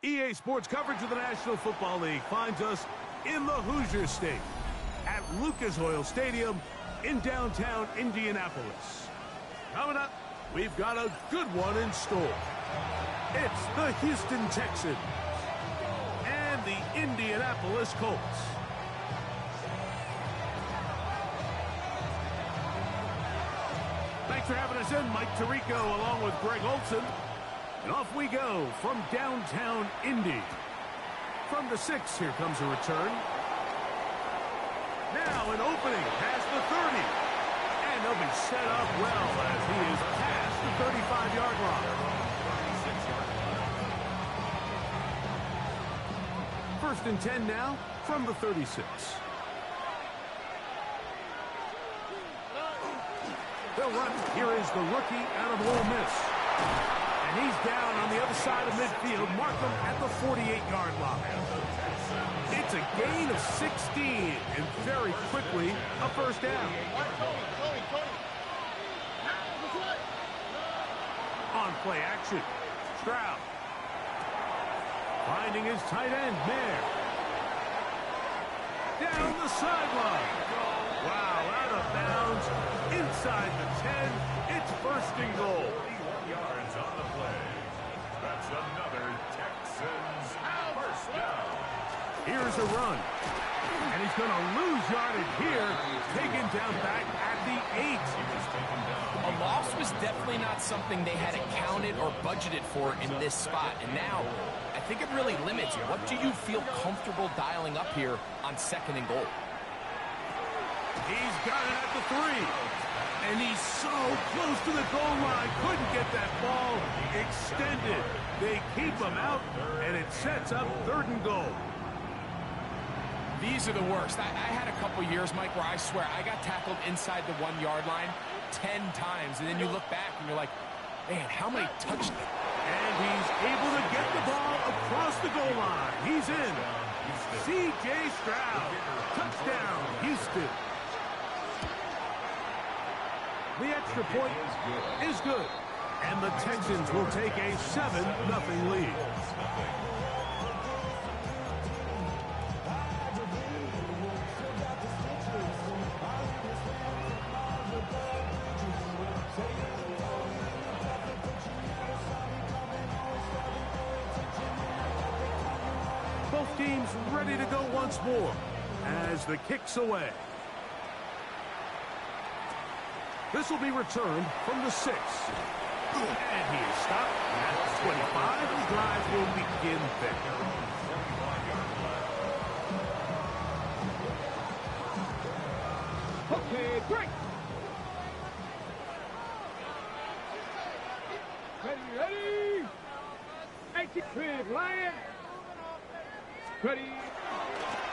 EA Sports coverage of the National Football League finds us in the Hoosier State at Lucas Oil Stadium in downtown Indianapolis. Coming up, we've got a good one in store. It's the Houston Texans and the Indianapolis Colts. Thanks for having us in, Mike Tirico, along with Greg Olson. And off we go from downtown Indy. From the 6, here comes a return. Now an opening past the 30. And he'll be set up well as he is past the 35-yard line. First and 10 now from the 36. They'll run. Here is the rookie out of Ole Miss. And he's down on the other side of midfield. Mark him at the 48-yard line. It's a gain of 16, and very quickly, a first down. On play action, Stroud. Finding his tight end, Mayer. Down the sideline. Wow, out of bounds, inside the 10. It's first and goal. Yards on the play. That's another Texans first down. Here's a run. And he's going to lose yardage here. Taken down back at the 8. A loss was definitely not something they had accounted or budgeted for in this spot. And now, I think it really limits what do you feel comfortable dialing up here on second and goal. He's got it at the 3. And he's so close to the goal line. Couldn't get that ball extended. They keep him out, and it sets up third and goal. These are the worst. I had a couple years, Mike, where I swear I got tackled inside the 1-yard line 10 times. And then you look back and you're like, man, how many touchdowns? And he's able to get the ball across the goal line. He's in. C.J. Stroud. Touchdown, Houston. The extra point is good. And the Texans will take a 7-0 lead. Both teams ready to go once more as the kick's away. This will be returned from the 6. And he is stopped at the 25. The drive will begin there. Okay, break. Ready. 80 Lion. Ready.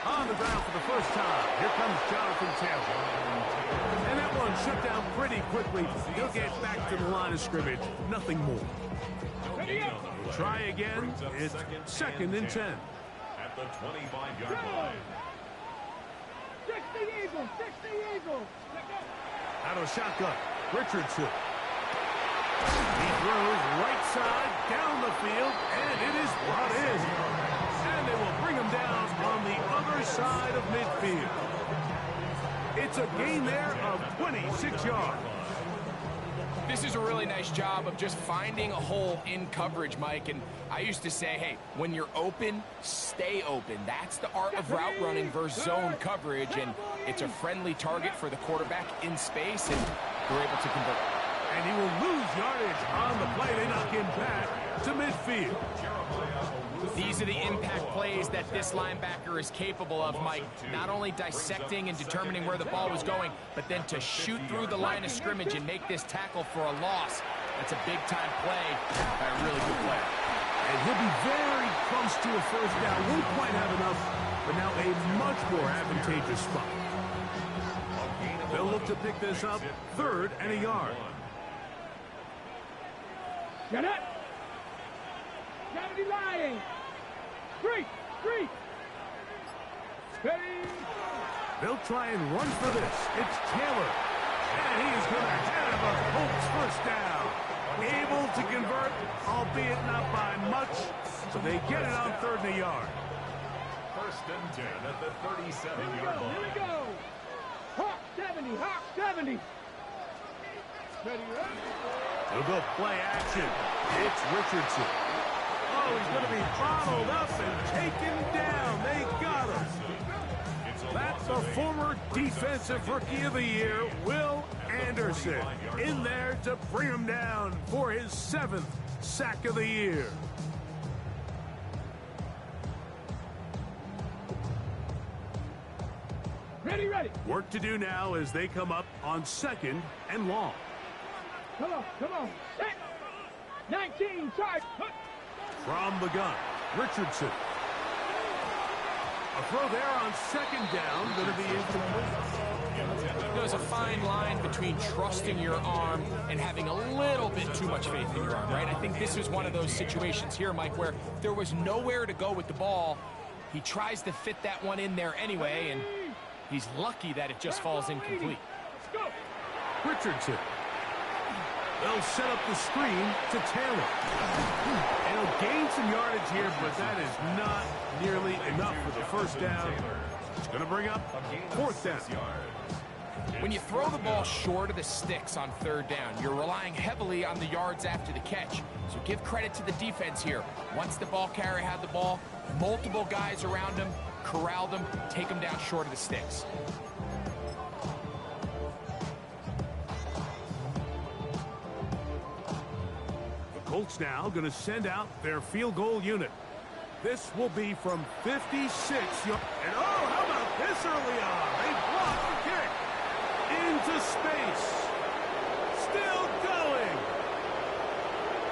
On the ground for the first time. Here comes Jonathan Taylor. And that one shut down pretty quickly. He'll get back to the line of scrimmage. Nothing more. Try again. It's second and 10. At the 25-yard line. 60 Eagles. Out of a shotgun. Richardson. He throws right side down the field, and it is brought in. And they will bring him down on the other side of midfield. It's a gain there of 26 yards. This is a really nice job of just finding a hole in coverage, Mike. And I used to say, hey, when you're open, stay open. That's the art of route running versus zone coverage. And it's a friendly target for the quarterback in space, and they're able to convert. And he will lose yardage on the play. They knock him back to midfield. These are the impact plays that this linebacker is capable of, Mike. Not only dissecting and determining where the ball was going, but then to shoot through the line of scrimmage and make this tackle for a loss. That's a big-time play by a really good player. And he'll be very close to a first down. Won't quite have enough, but now a much more advantageous spot. They'll look to pick this up, 3rd and a yard. Get it. Kennedy lying. 3. Steady. They'll try and run for this. It's Taylor. And he is going to have a Colts first down. Able to convert, albeit not by much. So they get it on 3rd and a yard. First and 10 at the 37-yard Here line. we go. Hawk 70, Hawk 70. Ready, ready. They'll go play action. It's Richardson. Oh, he's going to be bottled up and taken down. They got him. That's the former Defensive Rookie of the Year, Will Anderson, in there to bring him down for his 7th sack of the year. Ready, ready. Work to do now as they come up on 2nd and long. Come on, come on. Set. 19, charge. Hook. From the gun, Richardson. A throw there on 2nd down, going to be incomplete. There's a fine line between trusting your arm and having a little bit too much faith in your arm, right? I think this is one of those situations here, Mike, where there was nowhere to go with the ball. He tries to fit that one in there anyway, and he's lucky that it just falls incomplete. Let's go. Richardson. They'll set up the screen to Taylor. And he'll gain some yardage here, but that is not nearly enough for the first down. It's going to bring up 4th down. When you throw the ball short of the sticks on 3rd down, you're relying heavily on the yards after the catch. So give credit to the defense here. Once the ball carrier had the ball, multiple guys around him, corral them, take them down short of the sticks. The Colts now going to send out their field goal unit. This will be from 56 yards. And oh, how about this early on? They block the kick. Into space. Still going.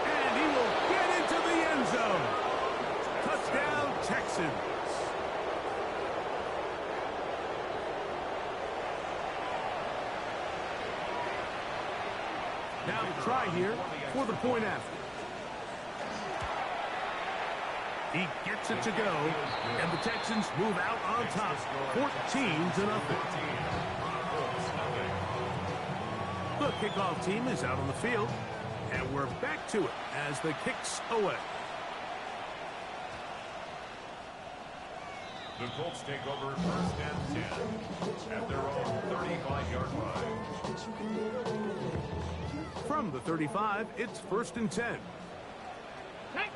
And he will get into the end zone. Touchdown, Texans. Now the try here for the point after. He gets it to go, and the Texans move out on top, 14-0. The kickoff team is out on the field, and we're back to it as the kick's away. The Colts take over 1st and 10 at their own 35-yard line. From the 35, it's 1st and 10. Hey.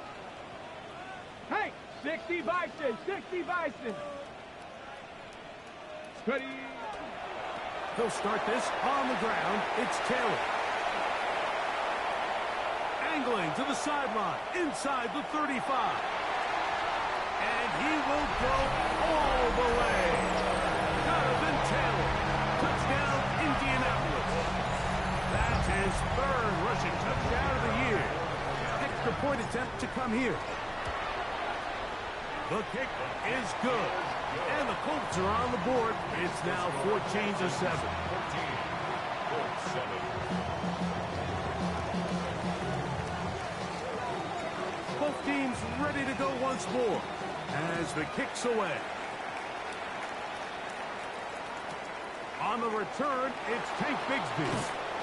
Hey. 60 Bison. 60 Bison. Ready. They'll start this on the ground. It's Taylor. Angling to the sideline, inside the 35. And he will go all the way. Jonathan Taylor. Touchdown, Indianapolis. That's his 3rd rushing touchdown of the year. Extra point attempt to come here. The kick is good. And the Colts are on the board. It's now 14-7. Both teams ready to go once more as the kick's away. On the return, it's Tank Bigsby.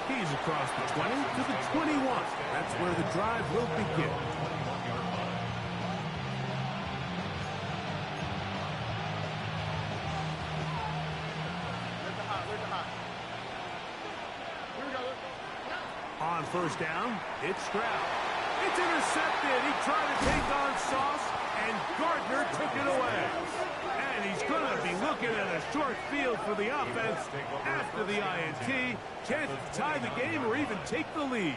He's across the 20 to the 21. That's where the drive will begin. On 1st down, it's Stroud. It's intercepted. He tried to take on Sauce, and Gardner took it away. And he's going to be looking at a short field for the offense after the INT. Chance to tie the game or even take the lead.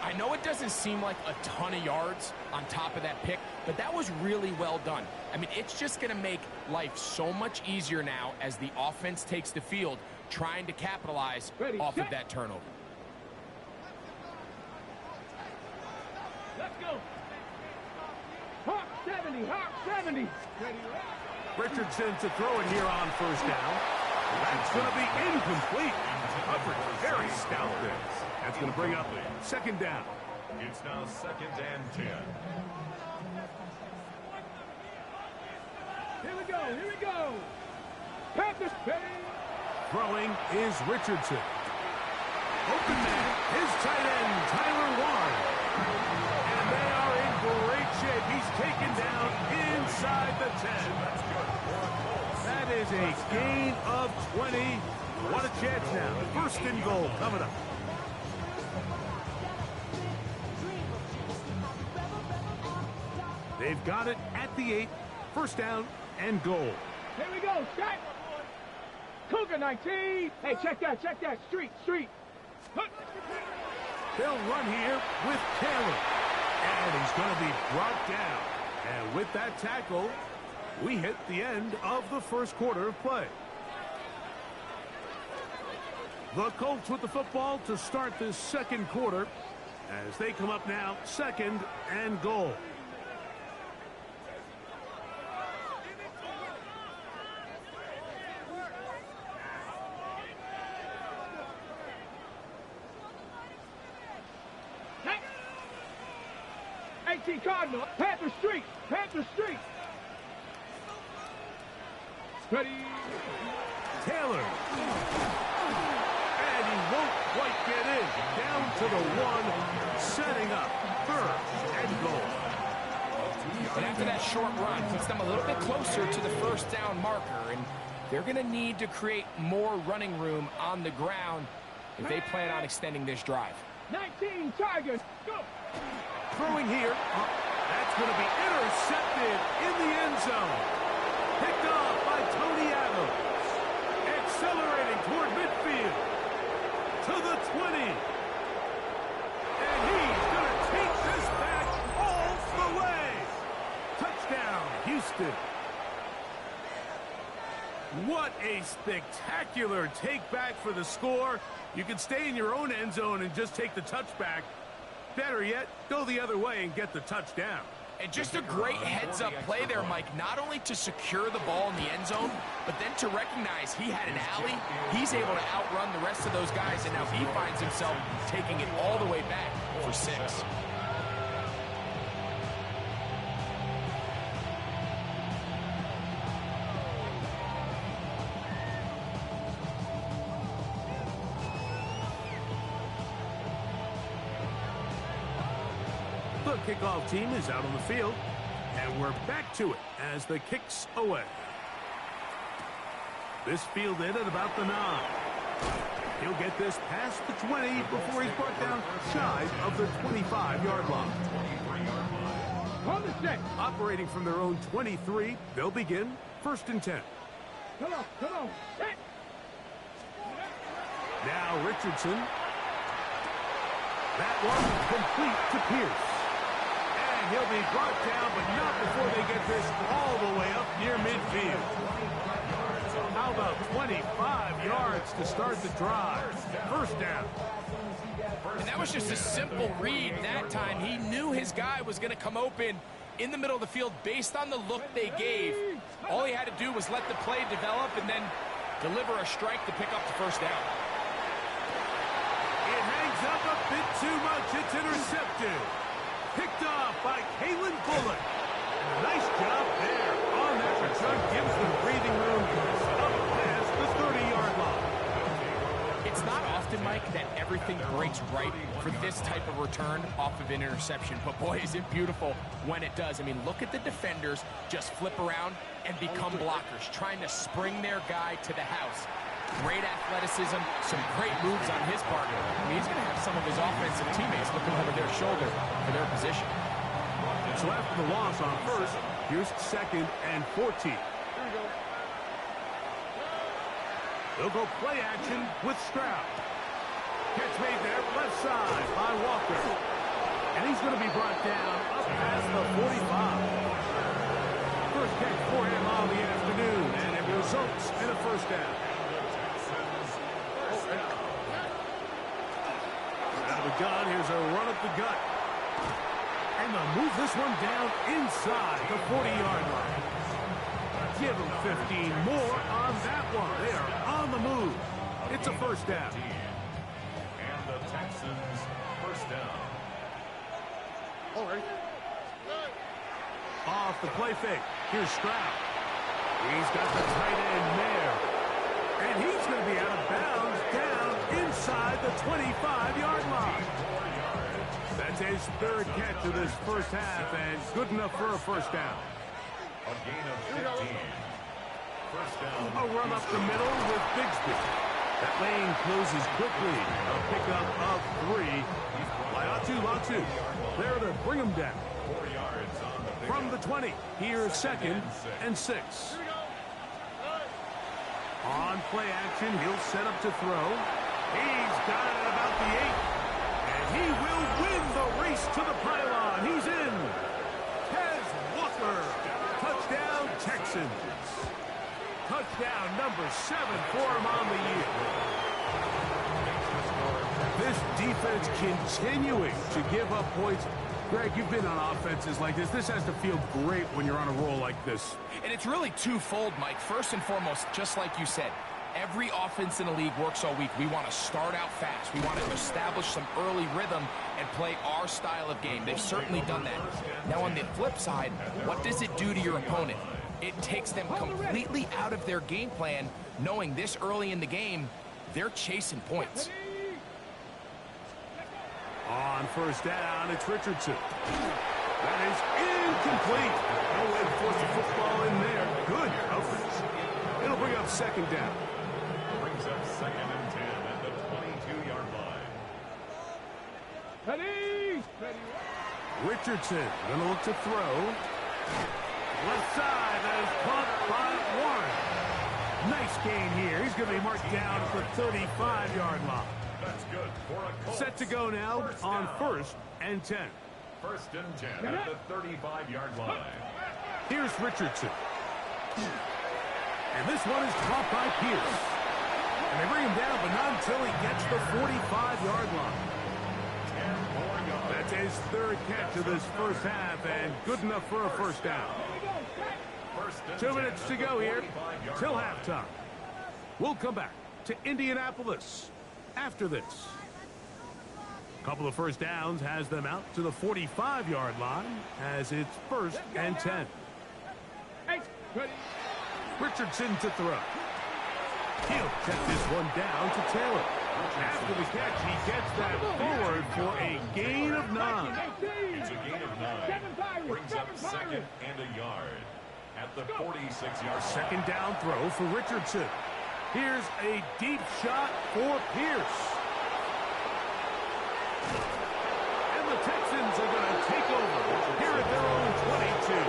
I know it doesn't seem like a ton of yards on top of that pick, but that was really well done. I mean, it's just going to make life so much easier now as the offense takes the field, trying to capitalize off of that turnover. Let's go. Hawk 70, Hawk 70. Ready, Richardson to throw it here on 1st down. That's going to be incomplete. Coverage very stout there. That's going to bring up 2nd down. It's now 2nd and 10. Here we go, here we go. Panthers, ready. Throwing is Richardson. Open man, his tight end, Tyler Warren. And they are in great shape. a gain of 20. What a chance now. First and goal coming up. They've got it at the 8. First down and goal. Here we go, set. Cougar 19. Hey, check that. Street. They'll run here with Taylor. And he's going to be brought down. And with that tackle, we hit the end of the first quarter of play. The Colts with the football to start this second quarter as they come up now, second and goal. Cardinal, Panther Street. Ready. Taylor. And he won't quite get in. Down to the 1, setting up first and goal. And after that short run, puts them a little bit closer to the first down marker, and they're going to need to create more running room on the ground if they plan on extending this drive. 19 Tigers, go! Throwing here. That's going to be intercepted in the end zone. Picked off by Tony Adams. Accelerating toward midfield. To the 20. And he's going to take this back all the way. Touchdown, Houston. What a spectacular take back for the score. You can stay in your own end zone and just take the touchback. Better yet, go the other way and get the touchdown. And just a great heads-up play there, Mike, not only to secure the ball in the end zone, but then to recognize he had an alley. He's able to outrun the rest of those guys, and now he finds himself taking it all the way back for 6. The kickoff team is out on the field, and we're back to it as the kick's away. This fielded at about the 9. He'll get this past the 20 before he's brought down shy of the 25-yard line. On the set. Operating from their own 23, they'll begin first and 10. Come on, set. Now Richardson. That one complete to Pierce. And he'll be brought down, but not before they get this all the way up near midfield. How about 25 yards to start the drive? First down. And that was just a simple read that time. He knew his guy was going to come open in the middle of the field based on the look they gave. All he had to do was let the play develop and then deliver a strike to pick up the first down. It hangs up a bit too much. It's intercepted. Picked off by Kalen Bullock. Nice job there on that return. Gives them breathing room up past the 30-yard line. It's not often, Mike, that everything breaks right for this type of return off of an interception. But, boy, is it beautiful when it does. I mean, look at the defenders just flip around and become blockers, trying to spring their guy to the house. Great athleticism, some great moves on his part. I mean, he's going to have some of his offensive teammates looking over their shoulder for their position. So after the loss on first, here's second and 14. They'll go play action with Stroud. Catch made there, left side by Walker. And he's going to be brought down up past the 45. First catch for him on the afternoon, and it results in a first down. Out of the gun, here's a run up the gut. And they'll move this one down inside the 40-yard line. Give them 15 more on that one. They are on the move. It's a first down. And the Texans first down. All right. Off the play fake. Here's Stroud. He's got the tight end there. And he's going to be out of bounds down inside the 25-yard line. That's his third catch of this first half, and good enough for a first down. A gain of 15. First down. A run up the middle with Bigsby. That lane closes quickly. A pickup of 3 by Latu. There to bring him down. 4 yards on the pickup. From the 20, here's 2nd and 6. On play action, he'll set up to throw. He's got it at about the 8. And he will win the race to the pylon. He's in. Tez Walker. Touchdown, Texans. Touchdown number 7 for him on the year. This defense continuing to give up points. Greg, you've been on offenses like this. This has to feel great when you're on a roll like this. And it's really twofold, Mike. First and foremost, just like you said, every offense in the league works all week. We want to start out fast. We want to establish some early rhythm and play our style of game. They've certainly done that. Now, on the flip side, what does it do to your opponent? It takes them completely out of their game plan, knowing this early in the game, they're chasing points. On first down, it's Richardson. That is incomplete. No way to force the football in there. Good coverage. It'll bring up 2nd down. Brings up 2nd and 10 at the 22-yard line. Ready. Richardson going to look to throw. Left side, that is caught by Warren. Nice gain here. He's going to be marked down at the 35-yard line. That's good for a Colts. Set to go now on 1st and 10. 1st and 10 at the 35-yard line. Here's Richardson. And this one is caught by Pierce. And they bring him down, but not until he gets the 45-yard line. 10 more yards. That's his 3rd catch of this first half, and good enough for a first down. 2 minutes to go here till halftime. We'll come back to Indianapolis after this. Couple of first downs has them out to the 45-yard line as it's 1st and 10. Richardson to throw. He'll check this one down to Taylor. After the catch, he gets that forward for a gain of 9. It's a gain of 9. Brings up 2nd and a yard at the 46-yard line. 2nd down throw for Richardson. Here's a deep shot for Pierce. And the Texans are going to take over here at their own 22.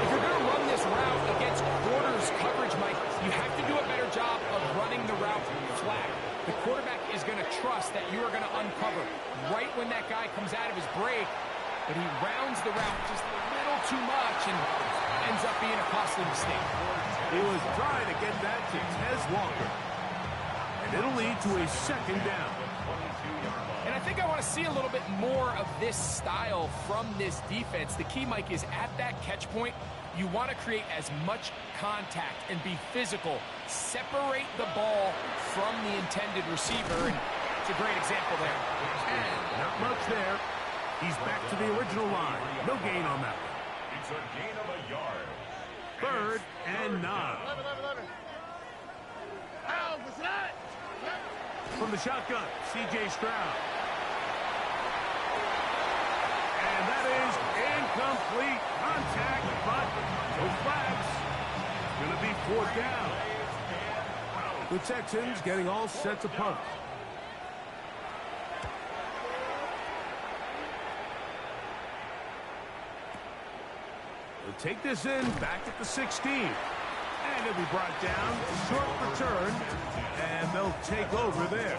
If you're going to run this route against quarters coverage, Mike, you have to do a better job of running the route flat. The quarterback is going to trust that you are going to uncover right when that guy comes out of his break, but he rounds the route just a little too much and ends up being a costly mistake. He was trying to get that to Tez Walker. And it'll lead to a 2nd down. And I think I want to see a little bit more of this style from this defense. The key, Mike, is at that catch point, you want to create as much contact and be physical. Separate the ball from the intended receiver. And it's a great example there. And not much there. He's back to the original line. No gain on that one. It's a gain of a yard. 3rd and 9. From the shotgun, C.J. Stroud. And that is incomplete. Contact, but no flags. It's going to be 4th down. The Texans getting all set to punt. They'll take this in back at the 16. And it'll be brought down. Short return. And they'll take over there.